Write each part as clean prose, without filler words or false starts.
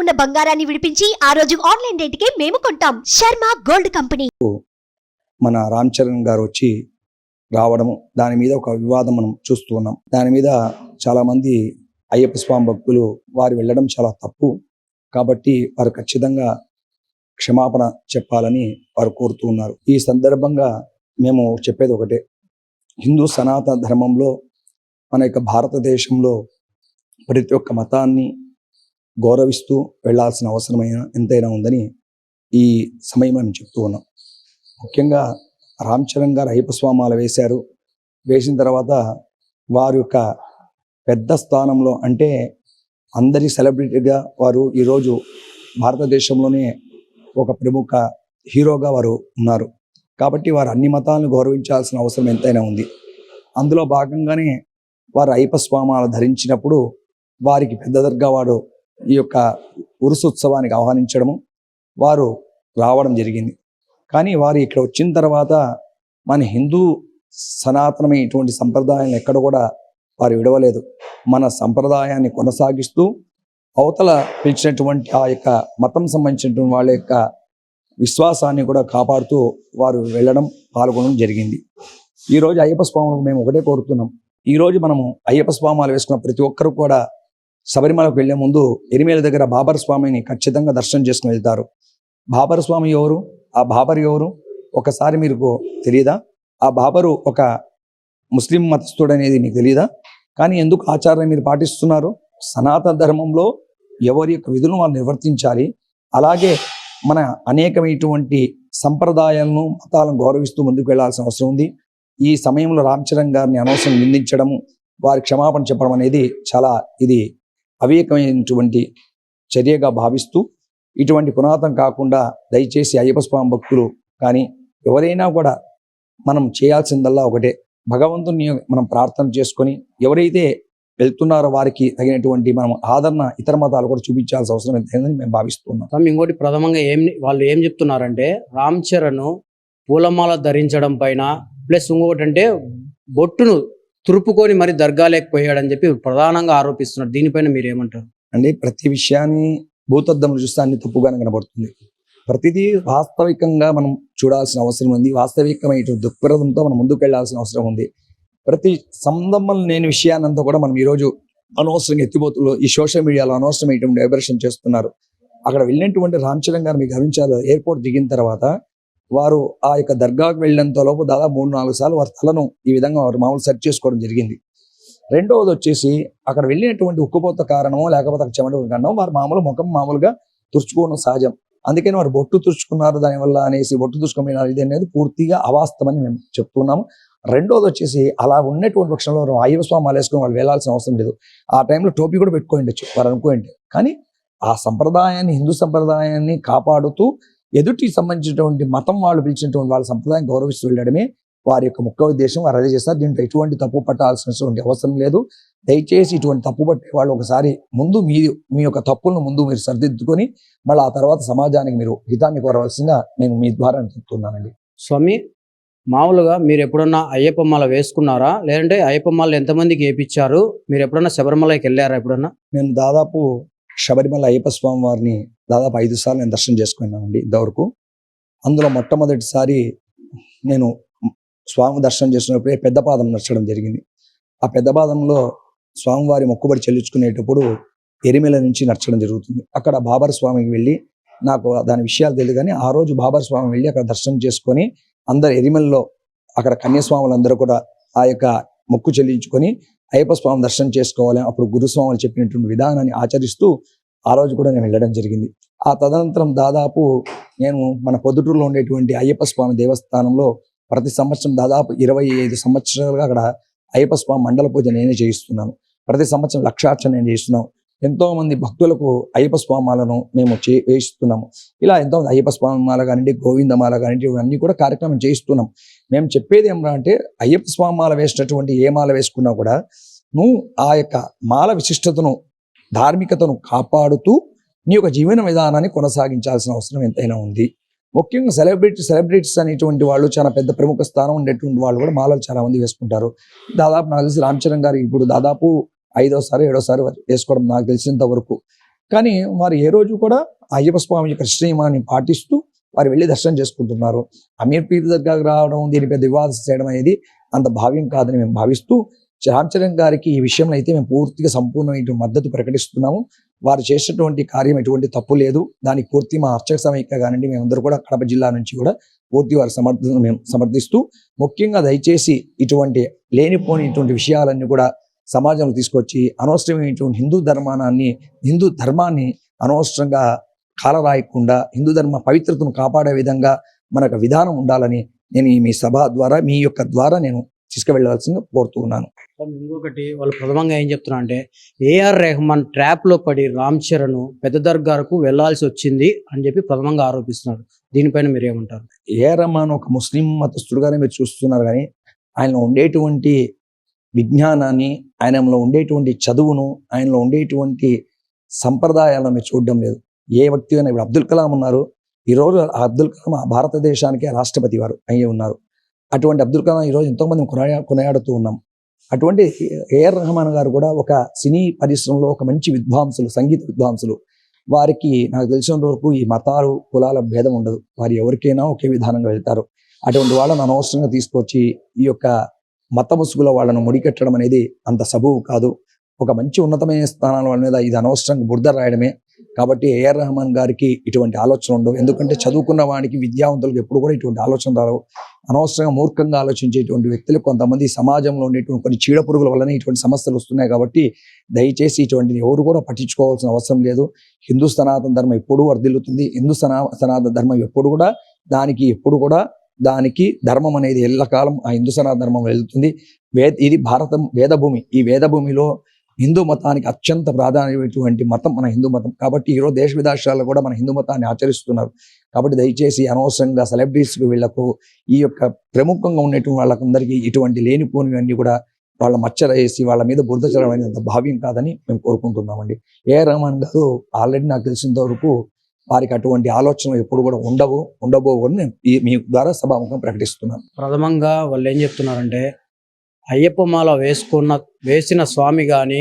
ఉన్న బంగారాన్ని విడిపించి ఆ రోజు ఆన్లైన్ రేటుకే మేము కొంటాం. Sharma gold company. మన రామ్ చరణ్ గారు వచ్చి రావడము, దాని మీద ఒక వివాదం మనం చూస్తూ ఉన్నాం. దాని మీద చాలా మంది అయ్యప్ప స్వామి భక్తులు వారు వెళ్ళడం చాలా తప్పు కాబట్టి వారు ఖచ్చితంగా క్షమాపణ చెప్పాలని వారు కోరుతూ ఉన్నారు. ఈ సందర్భంగా మేము చెప్పేది ఒకటే, హిందూ సనాతన ధర్మంలో మన యొక్క భారతదేశంలో ప్రతి ఒక్క మతాన్ని గౌరవిస్తూ వెళ్లాల్సిన అవసరమైన ఎంతైనా ఉందని ఈ సమయం మేము చెప్తూ ఉన్నాం. ముఖ్యంగా రామ్ చరణ్ గారు అయ్యప్ప స్వామి మాల వేశారు. వేసిన తర్వాత వారి యొక్క పెద్ద స్థానంలో, అంటే అందరి సెలబ్రిటీగా వారు ఈరోజు భారతదేశంలోనే ఒక ప్రముఖ హీరోగా వారు ఉన్నారు. కాబట్టి వారు అన్ని మతాలను గౌరవించాల్సిన అవసరం ఎంతైనా ఉంది. అందులో భాగంగానే వారు అయ్యప్ప స్వామి మాల ధరించినప్పుడు వారికి పెద్ద దర్గా వాడు ఈ యొక్క ఉరుసోత్సవానికి ఆహ్వానించడము, వారు రావడం జరిగింది. కానీ వారు ఇక్కడ వచ్చిన తర్వాత మన హిందూ సనాతనమైనటువంటి సంప్రదాయాలను ఎక్కడ కూడా వారు విడవలేదు. మన సంప్రదాయాన్ని కొనసాగిస్తూ అవతల పిలిచినటువంటి ఆ యొక్క మతం సంబంధించినటువంటి వాళ్ళ యొక్క విశ్వాసాన్ని కూడా కాపాడుతూ వారు వెళ్ళడం, పాల్గొనడం జరిగింది. ఈరోజు అయ్యప్ప స్వాములకు మేము ఒకటే కోరుతున్నాం. ఈరోజు మనము అయ్యప్ప స్వామాలు వేసుకున్న ప్రతి ఒక్కరు కూడా శబరిమలకు వెళ్లే ముందు ఎరిమేల దగ్గర బాబర్ స్వామిని ఖచ్చితంగా దర్శనం చేసుకుని వెళ్తారు. బాబర్ స్వామి ఎవరు? ఆ బాబర్ ఎవరు ఒకసారి మీకు తెలియదా? ఆ బాబరు ఒక ముస్లిం మతస్థుడు అనేది మీకు తెలియదా? కానీ ఎందుకు ఆచారాన్ని మీరు పాటిస్తున్నారు? సనాతన ధర్మంలో ఎవరి యొక్క విధులను వాళ్ళు నిర్వర్తించాలి. అలాగే మన అనేకమైనటువంటి సంప్రదాయాలను, మతాలను గౌరవిస్తూ ముందుకు వెళ్లాల్సిన అవసరం ఉంది. ఈ సమయంలో రామ్ చరణ్ గారిని అనవసరం నిందించడము, వారి క్షమాపణ చెప్పడం అనేది చాలా ఇది అవివేకమైనటువంటి చర్యగా భావిస్తూ, ఇటువంటి పునాతం కాకుండా దయచేసి అయ్యప్ప స్వామి భక్తులు కానీ ఎవరైనా కూడా మనం చేయాల్సిందల్లా ఒకటే, భగవంతుని మనం ప్రార్థన చేసుకొని ఎవరైతే వెళ్తున్నారో వారికి తగినటువంటి మనం ఆదరణ ఇతర మతాలు కూడా చూపించాల్సిన అవసరం ఎంతైందని మేము భావిస్తున్నాం. ఇంకోటి ప్రథమంగా వాళ్ళు ఏం చెప్తున్నారంటే, రామ్ చరణ్ పూలమాల ధరించడం పైన ప్లస్ ఇంకొకటి అంటే బొట్టును తురుపుకొని మరి దర్గాలేకపోయాడని చెప్పి ప్రధానంగా ఆరోపిస్తున్నారు. దీనిపైన మీరు ఏమంటారు? అంటే ప్రతి విషయాన్ని భూతద్దంలో చూస్తే అన్ని తప్పుగానే కనబడుతుంది. ప్రతిదీ వాస్తవికంగా మనం చూడాల్సిన అవసరం ఉంది. వాస్తవికమైన దృక్పథంతో మనం ముందుకు వెళ్లాల్సిన అవసరం ఉంది. ప్రతి సంబంధం లేని విషయాన్నంతా కూడా మనం ఈరోజు అనవసరంగా ఎత్తిపోతులు ఈ సోషల్ మీడియాలో అనవసరమైనటువంటి డైవర్షన్ చేస్తున్నారు. అక్కడ వెళ్ళినటువంటి రామ్ చరణ్ గారు మీకు గమనించాలి, ఎయిర్పోర్ట్ దిగిన తర్వాత వారు ఆ యొక్క దర్గాకు వెళ్ళినంత లోపు దాదాపు 3-4 సార్లు వారి తలను ఈ విధంగా వారు మామూలు సెర్చ్ చేసుకోవడం జరిగింది. రెండవది వచ్చేసి అక్కడ వెళ్ళినటువంటి ఉక్కుపోత కారణమో లేకపోతే అక్కడ చెమట కారణమో వారు ముఖం మామూలుగా తుడుచుకోవడం సహజం. అందుకని వారు బొట్టు తుడుచుకున్నారు దానివల్ల అనేసి బొట్టు తుడుచుకోమన్నారు, ఇది అనేది పూర్తిగా అవాస్తవని మేము చెప్తున్నాము. రెండోది వచ్చేసి అలా ఉన్నటువంటి పక్షంలో అయ్యప్ప స్వామి మాల వేసుకొని వాళ్ళు వెళ్ళాల్సిన అవసరం లేదు. ఆ టైంలో టోపీ కూడా పెట్టుకోండి వారు అనుకోండి. కానీ ఆ సంప్రదాయాన్ని, హిందూ సంప్రదాయాన్ని కాపాడుతూ ఎదుటి సంబంధించినటువంటి మతం వాళ్ళు పిలిచినటువంటి వాళ్ళ సంప్రదాయం గౌరవిస్తూ వెళ్ళడమే వారి యొక్క ముఖ్య ఉద్దేశం. వారు అదే చేస్తారు. దీంట్లో ఎటువంటి తప్పు పట్టాల్సినటువంటి అవసరం లేదు. దయచేసి ఇటువంటి తప్పు పట్టే వాళ్ళు ఒకసారి ముందు మీ యొక్క తప్పులను ముందు మీరు సరిదిద్దుకొని మళ్ళీ ఆ తర్వాత సమాజానికి మీరు హితాన్ని కోరవలసిందిగా నేను మీ ద్వారా చెప్తున్నానండి. స్వామి, మామూలుగా మీరు ఎప్పుడన్నా అయ్యప్ప మాల వేసుకున్నారా? లేదంటే అయ్యప్ప మాల ఎంతమందికి వేయించారు? మీరు ఎప్పుడన్నా శబరిమలకి వెళ్ళారా? ఎప్పుడన్నా? నేను దాదాపు శబరిమల అయ్యప్ప స్వామి వారిని దాదాపు 5 సార్లు నేను దర్శనం చేసుకున్నానండి ఇంతవరకు. అందులో మొట్టమొదటిసారి నేను స్వామి దర్శనం చేసినప్పుడే పెద్ద పాదం నడచడం జరిగింది. ఆ పెద్ద పాదంలో స్వామివారి మొక్కుబడి చెల్లించుకునేటప్పుడు ఎరిమెల నుంచి నడచడం జరుగుతుంది. అక్కడ బాబర్ స్వామికి వెళ్ళి, నాకు దాని విషయాలు తెలియదు కానీ ఆ రోజు బాబర్ స్వామి వెళ్ళి అక్కడ దర్శనం చేసుకొని అందరు ఎరిమెల్లో అక్కడ కన్యాస్వాములందరూ కూడా ఆ యొక్క మొక్కు చెల్లించుకొని అయ్యప్ప స్వామి దర్శనం చేసుకోవాలి. అప్పుడు గురుస్వాములు చెప్పినటువంటి విధానాన్ని ఆచరిస్తూ ఆ రోజు కూడా నేను వెళ్ళడం జరిగింది. ఆ తదనంతరం దాదాపు నేను మన పొద్దుటూరులో ఉండేటువంటి అయ్యప్ప స్వామి దేవస్థానంలో ప్రతి సంవత్సరం దాదాపు 25 సంవత్సరాలుగా అక్కడ అయ్యప్ప స్వామి మండల పూజ నేనే చేయిస్తున్నాను. ప్రతి సంవత్సరం లక్షార్చన నేను చేస్తున్నాను. ఎంతో మంది భక్తులకు అయ్యప్ప స్వామి మాలను మేము వేయిస్తున్నాము. ఇలా ఎంతో మంది అయ్యప్ప స్వామి మాల కానివ్వండి, గోవిందమాల కానివ్వండి, ఇవన్నీ కూడా కార్యక్రమం చేయిస్తున్నాం. మేము చెప్పేది ఏమరా అంటే, అయ్యప్ప స్వామి మాల వేసినటువంటి ఏ మాల వేసుకున్నా కూడా నువ్వు ఆ యొక్క మాల విశిష్టతను, ధార్మికతను కాపాడుతూ నీ యొక్క జీవన విధానాన్ని కొనసాగించాల్సిన అవసరం ఎంతైనా ఉంది. ముఖ్యంగా సెలబ్రిటీస్ అనేటువంటి వాళ్ళు, చాలా పెద్ద ప్రముఖ స్థానం ఉండేటువంటి వాళ్ళు కూడా మాలలు చాలా మంది వేసుకుంటారు. దాదాపు నాకు తెలిసి రామ్ చరణ్ గారు ఇప్పుడు దాదాపు 5వ సారి 7వ సారి వేసుకోవడం నాకు తెలిసినంత వరకు. కానీ వారు ఏ రోజు కూడా అయ్యప్ప స్వామి యొక్క నియమాన్ని పాటిస్తూ వారు వెళ్ళి దర్శనం చేసుకుంటున్నారు. అమీర్ పీర్ దగ్గరకు రావడం, దీని పెద్ద వివాదం చేయడం అనేది అంత భావ్యం కాదని మేము భావిస్తూ రామ్ చరణ్ గారికి ఈ విషయంలో అయితే మేము పూర్తిగా సంపూర్ణమైన మద్దతు ప్రకటిస్తున్నాము. వారు చేసినటువంటి కార్యం ఎటువంటి తప్పు లేదు. దానికి పూర్తి మా అర్చక సమైక్య కానివ్వండి, మేమందరూ కూడా కడప జిల్లా నుంచి కూడా పూర్తి వారి మేము సమర్థిస్తూ, ముఖ్యంగా దయచేసి ఇటువంటి లేనిపోని ఇటువంటి విషయాలన్నీ కూడా సమాజంలో తీసుకొచ్చి అనవసరమైనటువంటి హిందూ ధర్మాన్ని అనవసరంగా కాలరాయకుండా హిందూ ధర్మ పవిత్రతను కాపాడే విధంగా మనకు విధానం ఉండాలని నేను మీ సభ ద్వారా మీ యొక్క ద్వారా నేను తీసుకువెళ్ళవలసిందిగా కోరుతూ ఉన్నాను. ఇంకొకటి వాళ్ళు ప్రథమంగా ఏం చెప్తున్నా అంటే ఏఆర్ రెహమాన్ ట్రాప్ లో పడి రామ్ చరణ్ పెద్ద దర్గాకు వెళ్లాల్సి వచ్చింది అని చెప్పి ప్రథమంగా ఆరోపిస్తున్నారు. దీనిపైన మీరు ఏమంటారు? ఏఆర్ రెహమాన్ ఒక ముస్లిం మతస్థుడుగానే మీరు చూస్తున్నారు, కానీ ఆయనలో ఉండేటువంటి విజ్ఞానాన్ని, ఆయనలో ఉండేటువంటి చదువును, ఆయనలో ఉండేటువంటి సంప్రదాయాలను మీరు చూడడం లేదు. ఏ వ్యక్తి అయినా, ఇప్పుడు అబ్దుల్ కలాం ఉన్నారు, ఈరోజు అబ్దుల్ కలాం భారతదేశానికి రాష్ట్రపతి వారు అయ్యి ఉన్నారు. అటువంటి అబ్దుల్ కలాం ఈరోజు ఎంతోమంది కొనియాడుతూ ఉన్నాం. అటువంటి ఏఆర్ రెహమాన్ గారు కూడా ఒక సినీ పరిశ్రమలో ఒక మంచి విద్వాంసులు, సంగీత విద్వాంసులు. వారికి నాకు తెలిసినంత వరకు ఈ మతాలు కులాల భేదం ఉండదు. వారు ఎవరికైనా ఒకే విధానంగా వెళ్తారు. అటువంటి వాళ్ళను అనవసరంగా తీసుకొచ్చి ఈ యొక్క మత ముసుగులో వాళ్ళను ముడికట్టడం అనేది అంత సబబు కాదు. ఒక మంచి ఉన్నతమైన స్థానాల వాళ్ళ మీద ఇది అనవసరంగా బురద రాయడమే. కాబట్టి ఏఆర్ రెహమాన్ గారికి ఇటువంటి ఆలోచన ఉండవు. ఎందుకంటే చదువుకున్న వాడికి, విద్యావంతులకు ఎప్పుడు కూడా ఇటువంటి ఆలోచన రావు. అనవసరంగా మూర్ఖంగా ఆలోచించేటువంటి వ్యక్తులు కొంతమంది సమాజంలో ఉండేటువంటి కొన్ని చీడ పురుగుల వల్లనే ఇటువంటి సమస్యలు వస్తున్నాయి. కాబట్టి దయచేసి ఇటువంటిది ఎవరు కూడా పట్టించుకోవాల్సిన అవసరం లేదు. హిందూ సనాతన ధర్మం ఎప్పుడూ వర్ధిల్లుతుంది. హిందూ సనాతన ధర్మం ఎప్పుడు కూడా దానికి ధర్మం అనేది ఎల్లకాలం ఆ హిందూ సనాతన ధర్మం వెళ్తుంది. ఇది భారతం వేదభూమి. ఈ వేదభూమిలో హిందూ మతానికి అత్యంత ప్రాధాన్యమైనటువంటి మతం మన హిందూ మతం. కాబట్టి ఈరోజు దేశ విదేశాల్లో కూడా మన హిందూ మతాన్ని ఆచరిస్తున్నారు. కాబట్టి దయచేసి అనవసరంగా సెలబ్రిటీస్కి వీళ్లకు, ఈ యొక్క ప్రముఖంగా ఉండేటువంటి వాళ్ళకందరికీ ఇటువంటి లేనిపోనివన్నీ కూడా వాళ్ళ మచ్చ వేసి వాళ్ళ మీద బురద చల్లడం అనేది అంత భావ్యం కాదని మేము కోరుకుంటున్నామండి. ఏఆర్ రెహమాన్ గారు ఆల్రెడీ నాకు తెలిసినంత వరకు వారికి అటువంటి ఆలోచనలు ఎప్పుడు కూడా ఉండబోవని నేను మీ ద్వారా సభాముఖం ప్రకటిస్తున్నాను. ప్రథమంగా వాళ్ళు ఏం చెప్తున్నారంటే అయ్యప్ప మాల వేసిన స్వామి కానీ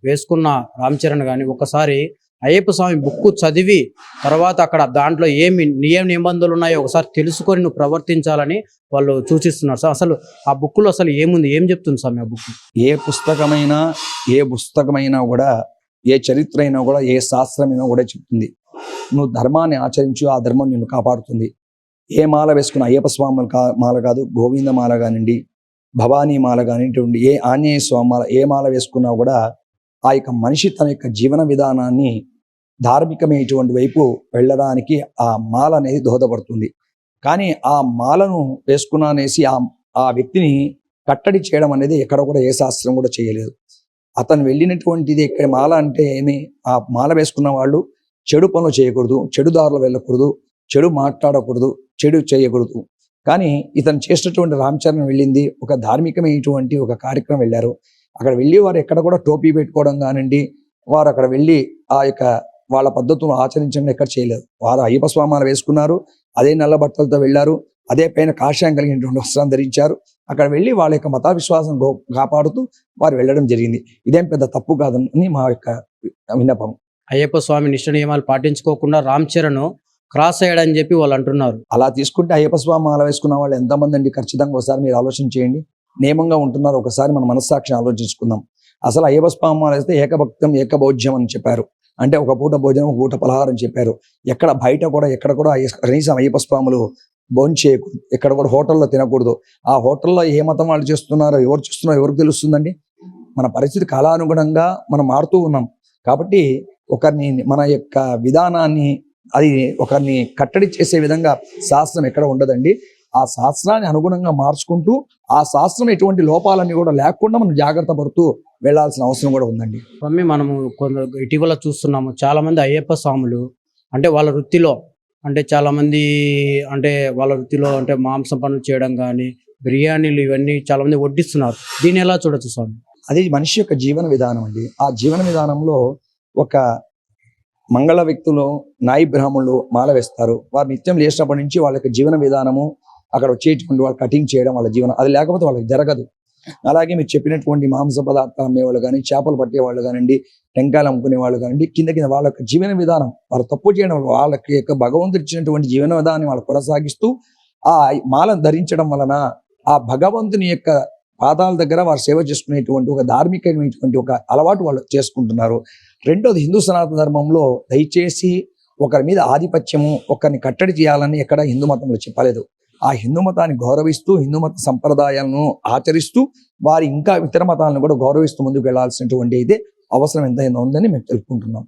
వేసుకున్న రామ్ చరణ్ కానీ ఒకసారి అయ్యప్ప స్వామి బుక్ చదివి తర్వాత అక్కడ దాంట్లో ఏమి నిబంధనలు ఉన్నాయో ఒకసారి తెలుసుకొని నువ్వు ప్రవర్తించాలని వాళ్ళు సూచిస్తున్నారు. సార్ అసలు ఆ బుక్లో అసలు ఏముంది, ఏం చెప్తుంది స్వామి ఆ బుక్? ఏ పుస్తకమైనా కూడా, ఏ చరిత్ర అయినా కూడా, ఏ శాస్త్రమైనా కూడా చెప్తుంది, నువ్వు ధర్మాన్ని ఆచరించు, ఆ ధర్మం నిన్ను కాపాడుతుంది. ఏ మాల వేసుకున్న అయ్యప్ప స్వామి మాల కాదు, గోవింద మాల కానివ్వండి, భవానీ మాల కానివ్వండి, ఏ ఆంజనేయ స్వామి మాల, ఏ మాల వేసుకున్నా కూడా ఆ యొక్క మనిషి తన యొక్క జీవన విధానాన్ని ధార్మికమైనటువంటి వైపు వెళ్ళడానికి ఆ మాల అనేది దోహదపడుతుంది. కానీ ఆ మాలను వేసుకున్నా అనేసి ఆ వ్యక్తిని కట్టడి చేయడం అనేది ఎక్కడ కూడా ఏ శాస్త్రం కూడా చేయలేదు. అతను వెళ్ళినటువంటిది ఇక్కడ మాల అంటే ఏమి, ఆ మాల వేసుకున్న వాళ్ళు చెడు పనులు చేయకూడదు, చెడు దారులు వెళ్ళకూడదు, చెడు మాట్లాడకూడదు, చెడు చేయకూడదు. కానీ ఇతను చేసినటువంటి రామ్ చరణ్ వెళ్ళింది ఒక ధార్మికమైనటువంటి ఒక కార్యక్రమం వెళ్ళారు. అక్కడ వెళ్ళి వారు ఎక్కడ కూడా టోపీ పెట్టుకోవడం కానివ్వండి, వారు అక్కడ వెళ్ళి ఆ యొక్క వాళ్ళ పద్ధతులను ఆచరించడం ఎక్కడ చేయలేదు. వారు అయ్యప్ప స్వామాలు వేసుకున్నారు, అదే నల్ల బట్టలతో వెళ్ళారు, అదే పైన కాషాయం కలిగినటువంటి వస్త్రం ధరించారు. అక్కడ వెళ్ళి వాళ్ళ యొక్క మత విశ్వాసం కాపాడుతూ వారు వెళ్ళడం జరిగింది. ఇదేం పెద్ద తప్పు కాదని మా యొక్క విన్నపం. అయ్యప్ప స్వామి నిష్ట నియమాలు పాటించుకోకుండా రామ్ చరణ్ క్రాస్ అయ్యాడని చెప్పి వాళ్ళు అంటున్నారు. అలా తీసుకుంటే అయ్యప్ప స్వామి మాల వేసుకున్న వాళ్ళు ఎంతమంది అండి? ఖచ్చితంగా ఒకసారి మీరు ఆలోచన చేయండి. నియమంగా ఉంటున్నారు, ఒకసారి మన మనస్సాక్షిని ఆలోచించుకుందాం. అసలు అయ్యప్ప స్వామి మాల వేస్తే ఏకభక్తం ఏకభోజ్యం అని చెప్పారు. అంటే ఒక పూట భోజనం, ఒక పూట పలహారం చెప్పారు. ఎక్కడ కూడా కనీసం అయ్యప్ప స్వాములు భోజనం చేయకూడదు, ఎక్కడ కూడా హోటల్లో తినకూడదు. ఆ హోటల్లో ఏ మతం వాళ్ళు చేస్తున్నారో, ఎవరు చూస్తున్నారో ఎవరికి తెలుస్తుందండి? మన పరిస్థితి కాలానుగుణంగా మనం మారుతూ ఉన్నాం. కాబట్టి మన యొక్క విధానాన్ని, అది ఒకరిని కట్టడి చేసే విధంగా శాస్త్రం ఎక్కడ ఉండదండి. ఆ శాస్త్రాన్ని అనుగుణంగా మార్చుకుంటూ, ఆ శాస్త్రం ఎటువంటి లోపాలన్నీ కూడా లేకుండా మనం జాగ్రత్త పడుతూ వెళ్లాల్సిన అవసరం కూడా ఉందండి. మమ్మీ, మనము ఇటీవల చూస్తున్నాము చాలా మంది అయ్యప్ప స్వాములు అంటే వాళ్ళ వృత్తిలో అంటే మాంసం పనులు చేయడం కానీ, బిర్యానీలు ఇవన్నీ చాలా మంది వడ్డిస్తున్నారు. దీన్ని ఎలా చూడొచ్చు స్వామి? అది మనిషి యొక్క జీవన విధానం అండి. ఆ జీవన విధానంలో ఒక మంగళ వ్యక్తులు, నాయి బ్రాహ్మణులు మాల వేస్తారు. వారు నిత్యం లేచినప్పటి నుంచి వాళ్ళ యొక్క జీవన విధానము, అక్కడ వచ్చేటువంటి వాళ్ళు కటింగ్ చేయడం, వాళ్ళ జీవనం అది లేకపోతే వాళ్ళకి జరగదు. అలాగే మీరు చెప్పినటువంటి మాంస పదార్థాలు అమ్మేవాళ్ళు కానీ, చేపలు పట్టేవాళ్ళు కానివ్వండి, టెంకాయలు అమ్ముకునే వాళ్ళు కానివ్వండి, కింద కింద వాళ్ళ యొక్క జీవన విధానం, వాళ్ళు తప్పు చేయడం వల్ల వాళ్ళకి యొక్క భగవంతుడు ఇచ్చినటువంటి జీవన విధానాన్ని వాళ్ళు కొనసాగిస్తూ ఆ మాలను ధరించడం వలన ఆ భగవంతుని యొక్క పాదాల దగ్గర వారు సేవ చేసుకునేటువంటి ఒక ధార్మికమైనటువంటి ఒక అలవాటు వాళ్ళు చేసుకుంటున్నారు. రెండోది, హిందూ సనాతన ధర్మంలో దయచేసి ఒకరి మీద ఆధిపత్యము, ఒకరిని కట్టడి చేయాలని ఎక్కడ హిందూ మతంలో చెప్పలేదు. ఆ హిందూ మతాన్ని గౌరవిస్తూ, హిందూ మత సంప్రదాయాలను ఆచరిస్తూ, వారి ఇంకా ఇతర మతాలను కూడా గౌరవిస్తూ ముందుకు వెళ్లాల్సినటువంటి అయితే అవసరం ఎంతైనా ఉందని మేము తెలుపుకుంటున్నాం.